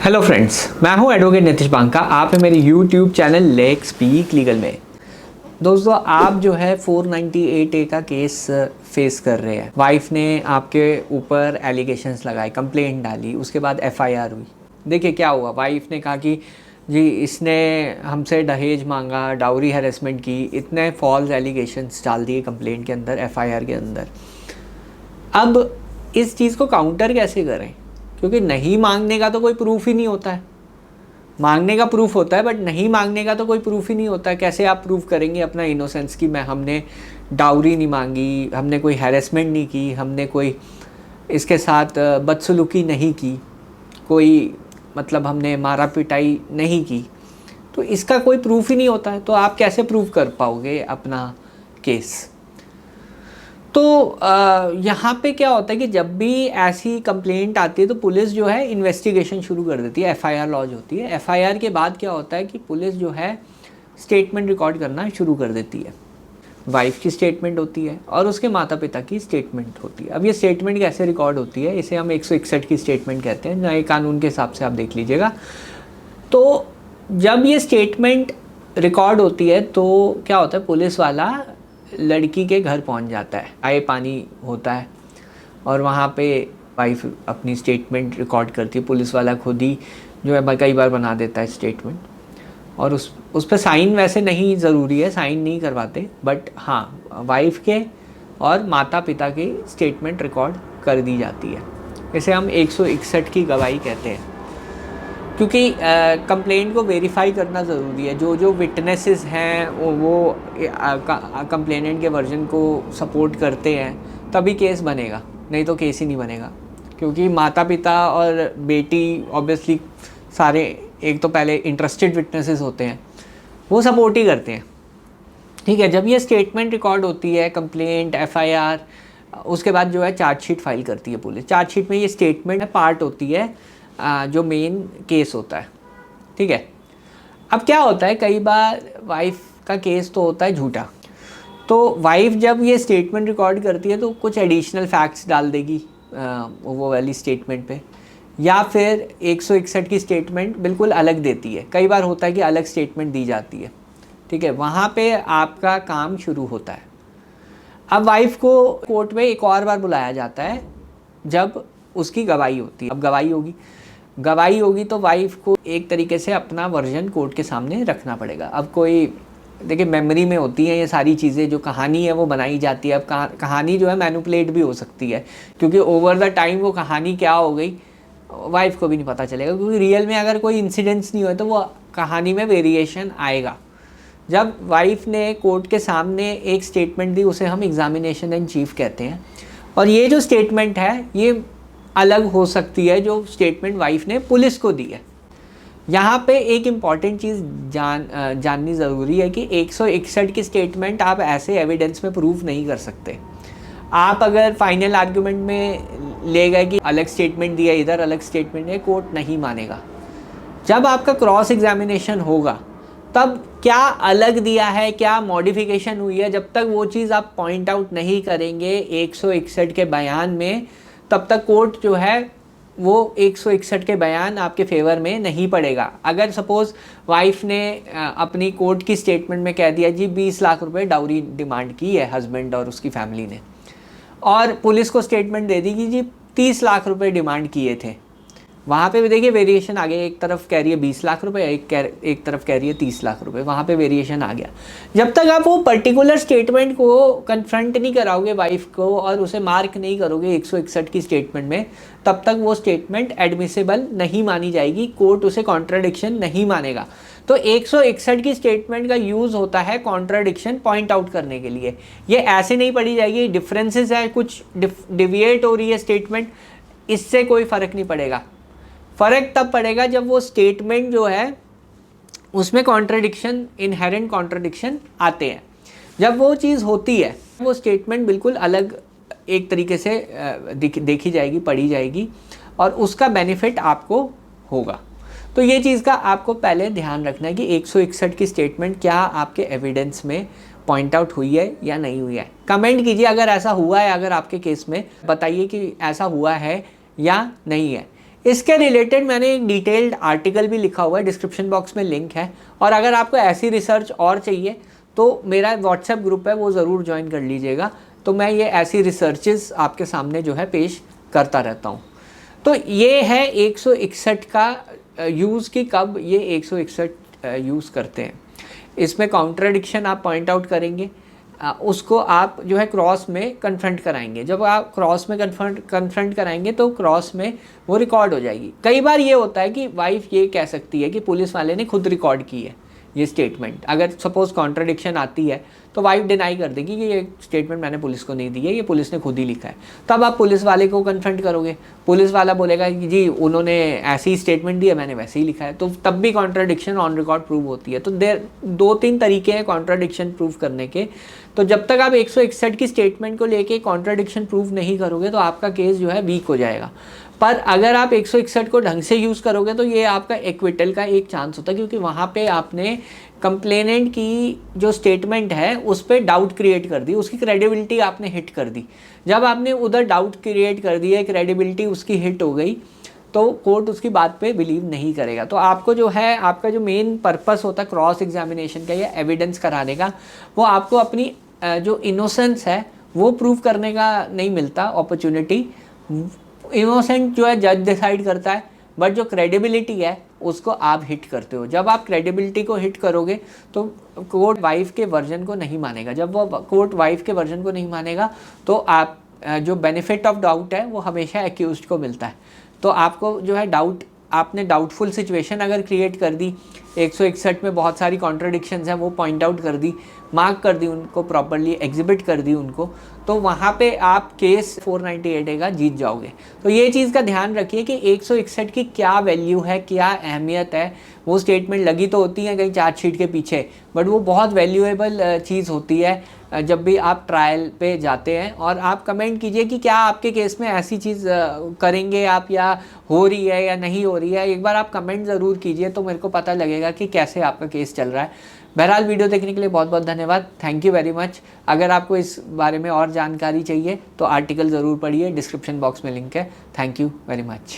Hello friends, मैं हूं advocate Nitish Banka. आप हैं मेरे YouTube channel let's speak legal में। दोस्तों, आप जो है 498A का केस फेस कर रहे हैं। वाइफ ने आपके ऊपर एलिगेशंस लगाए, कंप्लेंट डाली, उसके बाद एफआईआर हुई। देखिए क्या हुआ। वाइफ ने कहा कि जी इसने हमसे दहेज मांगा, डाउरी हैरेसमेंट की, इतने फॉल्स एलिगेशंस डाल दिए कंप्लेंट के अंदर, एफआईआर के अंदर। अब इस चीज़ को काउंटर कैसे करें, क्योंकि नहीं मांगने का तो कोई प्रूफ ही नहीं होता है। मांगने का प्रूफ होता है बट नहीं मांगने का तो कोई प्रूफ ही नहीं होता है। कैसे आप प्रूफ करेंगे अपना इनोसेंस कि हमने डाउरी नहीं मांगी, हमने कोई हैरेसमेंट नहीं की, हमने कोई इसके साथ बदसलूकी नहीं की, कोई मतलब हमने मारा पिटाई नहीं की। तो इसका कोई प्रूफ ही नहीं होता है, तो आप कैसे प्रूफ कर पाओगे अपना केस। तो यहाँ पे क्या होता है कि जब भी ऐसी कंप्लेंट आती है तो पुलिस जो है इन्वेस्टिगेशन शुरू कर देती है, एफआईआर लॉन्च होती है। एफआईआर के बाद क्या होता है कि पुलिस जो है स्टेटमेंट रिकॉर्ड करना शुरू कर देती है। वाइफ की स्टेटमेंट होती है और उसके माता पिता की स्टेटमेंट होती है। अब ये स्टेटमेंट कैसे रिकॉर्ड होती है, इसे हम 161 की स्टेटमेंट कहते हैं, नए कानून के हिसाब से आप देख लीजिएगा। तो जब ये स्टेटमेंट रिकॉर्ड होती है तो क्या होता है, पुलिस वाला लड़की के घर पहुंच जाता है, आए पानी होता है और वहाँ पे वाइफ अपनी स्टेटमेंट रिकॉर्ड करती है। पुलिस वाला खुद ही जो है कई बार बना देता है स्टेटमेंट, और उस पर साइन वैसे नहीं ज़रूरी है, साइन नहीं करवाते, बट हाँ वाइफ के और माता पिता की स्टेटमेंट रिकॉर्ड कर दी जाती है। इसे हम 161 की गवाही कहते हैं, क्योंकि कंप्लेंट को वेरीफाई करना ज़रूरी है। जो विटनेसेस हैं वो कंप्लेनेंट के वर्जन को सपोर्ट करते हैं तभी केस बनेगा, नहीं तो केस ही नहीं बनेगा। क्योंकि माता पिता और बेटी ऑब्वियसली सारे एक तो पहले इंटरेस्टेड विटनेसेस होते हैं, वो सपोर्ट ही करते हैं। ठीक है, जब ये स्टेटमेंट रिकॉर्ड होती है, कंप्लेंट, एफआईआर, उसके बाद जो है चार्जशीट फाइल करती है पुलिस। चार्जशीट में ये स्टेटमेंट पार्ट होती है जो मेन केस होता है। ठीक है, अब क्या होता है, कई बार वाइफ का केस तो होता है झूठा, तो वाइफ जब ये स्टेटमेंट रिकॉर्ड करती है तो कुछ एडिशनल फैक्ट्स डाल देगी वो वाली स्टेटमेंट पे, या फिर 161 की स्टेटमेंट बिल्कुल अलग देती है। कई बार होता है कि अलग स्टेटमेंट दी जाती है। ठीक है, वहाँ पे आपका काम शुरू होता है। अब वाइफ को कोर्ट में एक और बार बुलाया जाता है जब उसकी गवाही होती है। अब गवाही होगी तो वाइफ को एक तरीके से अपना वर्जन कोर्ट के सामने रखना पड़ेगा। अब कोई देखिए मेमोरी में होती हैं ये सारी चीज़ें, जो कहानी है वो बनाई जाती है। अब कहानी जो है मैनिपुलेट भी हो सकती है, क्योंकि ओवर द टाइम वो कहानी क्या हो गई वाइफ को भी नहीं पता चलेगा, क्योंकि रियल में अगर कोई इंसिडेंट्स नहीं हुए तो वो कहानी में वेरिएशन आएगा। जब वाइफ ने कोर्ट के सामने एक स्टेटमेंट दी, उसे हम एग्जामिनेशन इन चीफ कहते हैं, और ये जो स्टेटमेंट है ये अलग हो सकती है जो स्टेटमेंट वाइफ ने पुलिस को दी है। यहाँ पे एक इम्पॉर्टेंट चीज़ जाननी ज़रूरी है कि 161 की स्टेटमेंट आप ऐसे एविडेंस में प्रूव नहीं कर सकते। आप अगर फाइनल आर्गूमेंट में ले गए कि अलग स्टेटमेंट दिया, इधर अलग स्टेटमेंट है, कोर्ट नहीं मानेगा। जब आपका क्रॉस एग्जामिनेशन होगा तब क्या अलग दिया है, क्या मॉडिफिकेशन हुई है, जब तक वो चीज़ आप पॉइंट आउट नहीं करेंगे 161 के बयान में, तब तक कोर्ट जो है वो 161 के बयान आपके फेवर में नहीं पड़ेगा। अगर सपोज़ वाइफ ने अपनी कोर्ट की स्टेटमेंट में कह दिया जी 20 लाख रुपए डाउरी डिमांड की है हस्बैंड और उसकी फैमिली ने, और पुलिस को स्टेटमेंट दे दी कि जी 30 लाख रुपए डिमांड किए थे, वहाँ पे भी देखिए वेरिएशन आ गया। एक तरफ कह रही है 20 लाख रुपए, एक तरफ कह रही है 30 लाख रुपए, वहाँ पे वेरिएशन आ गया। जब तक आप वो पर्टिकुलर स्टेटमेंट को कन्फ्रंट नहीं कराओगे वाइफ को और उसे मार्क नहीं करोगे 161 की स्टेटमेंट में, तब तक वो स्टेटमेंट एडमिसिबल नहीं मानी जाएगी, कोर्ट उसे कॉन्ट्राडिक्शन नहीं मानेगा। तो 161 की स्टेटमेंट का यूज़ होता है कॉन्ट्राडिक्शन पॉइंट आउट करने के लिए। ये ऐसे नहीं पढ़ी जाएगी, डिफरेंसेस है, कुछ डिविएट हो रही है स्टेटमेंट, इससे कोई फ़र्क नहीं पड़ेगा। फ़र्क तब पड़ेगा जब वो स्टेटमेंट जो है उसमें कॉन्ट्राडिक्शन, इनहेरेंट कॉन्ट्राडिक्शन आते हैं। जब वो चीज़ होती है वो स्टेटमेंट बिल्कुल अलग एक तरीके से देखी जाएगी, पढ़ी जाएगी, और उसका बेनिफिट आपको होगा। तो ये चीज़ का आपको पहले ध्यान रखना है कि 161 की स्टेटमेंट क्या आपके एविडेंस में पॉइंट आउट हुई है या नहीं हुई है। कमेंट कीजिए अगर ऐसा हुआ है, अगर आपके केस में बताइए कि ऐसा हुआ है या नहीं है। इसके रिलेटेड मैंने एक डिटेल्ड आर्टिकल भी लिखा हुआ है, डिस्क्रिप्शन बॉक्स में लिंक है। और अगर आपको ऐसी रिसर्च और चाहिए तो मेरा व्हाट्सएप ग्रुप है, वो ज़रूर ज्वाइन कर लीजिएगा। तो मैं ये ऐसी रिसर्चेस आपके सामने जो है पेश करता रहता हूँ। तो ये है 161 का यूज़ कि कब ये 161 यूज़ करते हैं। इसमें कॉन्ट्राडिक्शन आप पॉइंट आउट करेंगे, उसको आप जो है क्रॉस में कन्फ्रंट कराएंगे। जब आप क्रॉस में कन्फ्रंट कराएंगे तो क्रॉस में वो रिकॉर्ड हो जाएगी। कई बार ये होता है कि वाइफ ये कह सकती है कि पुलिस वाले ने खुद रिकॉर्ड की है ये स्टेटमेंट। अगर सपोज कॉन्ट्राडिक्शन आती है तो वाइफ डिनाई कर देगी कि ये स्टेटमेंट मैंने पुलिस को नहीं दी है, ये पुलिस ने खुद ही लिखा है। तब आप पुलिस वाले को कन्फ्रंट करोगे, पुलिस वाला बोलेगा कि जी उन्होंने ऐसी स्टेटमेंट दी है, मैंने वैसे ही लिखा है। तो तब भी कॉन्ट्राडिक्शन ऑन रिकॉर्ड प्रूव होती है। तो दो तीन तरीके हैं कॉन्ट्राडिक्शन प्रूव करने के। तो जब तक आप 161 की स्टेटमेंट को लेके कॉन्ट्राडिक्शन प्रूव नहीं करोगे तो आपका केस जो है वीक हो जाएगा। पर अगर आप 161 को ढंग से यूज़ करोगे तो ये आपका एक्विटल का एक चांस होता है, क्योंकि वहाँ पे आपने कंप्लेनेंट की जो स्टेटमेंट है उस पर डाउट क्रिएट कर दी, उसकी क्रेडिबिलिटी आपने हिट कर दी। जब आपने उधर डाउट क्रिएट कर दिया, क्रेडिबिलिटी उसकी हिट हो गई, तो कोर्ट उसकी बात पे बिलीव नहीं करेगा। तो आपको जो है, आपका जो मेन पर्पस होता है क्रॉस एग्जामिनेशन का या एविडेंस कराने का, वो आपको अपनी जो इनोसेंस है वो प्रूव करने का नहीं मिलता अपॉर्चुनिटी। इनोसेंट जो है जज डिसाइड करता है, बट जो क्रेडिबिलिटी है उसको आप हिट करते हो। जब आप क्रेडिबिलिटी को हिट करोगे तो कोर्ट वाइफ के वर्जन को नहीं मानेगा। जब वो कोर्ट वाइफ के वर्जन को नहीं मानेगा तो आप जो बेनिफिट ऑफ डाउट है वो हमेशा एक्यूज्ड को मिलता है। तो आपको जो है डाउट, आपने डाउटफुल सिचुएशन अगर क्रिएट कर दी, 161 में बहुत सारी कॉन्ट्रडिक्शंस हैं वो पॉइंट आउट कर दी, मार्क कर दी उनको, प्रॉपर्ली एग्जिबिट कर दी उनको, तो वहाँ पे आप केस 498A का जीत जाओगे। तो ये चीज़ का ध्यान रखिए कि 161 की क्या वैल्यू है, क्या अहमियत है। वो स्टेटमेंट लगी तो होती है कहीं चार्जशीट के पीछे, बट वो बहुत वैल्यूएबल चीज़ होती है जब भी आप ट्रायल पे जाते हैं। और आप कमेंट कीजिए कि क्या आपके केस में ऐसी चीज़ करेंगे आप, या हो रही है या नहीं हो रही है। एक बार आप कमेंट ज़रूर कीजिए तो मेरे को पता लगेगा कि कैसे आपका केस चल रहा है। बहरहाल वीडियो देखने के लिए बहुत बहुत धन्यवाद, थैंक यू वेरी मच। अगर आपको इस बारे में और जानकारी चाहिए तो आर्टिकल ज़रूर पढ़िए, डिस्क्रिप्शन बॉक्स में लिंक है। Thank you very much.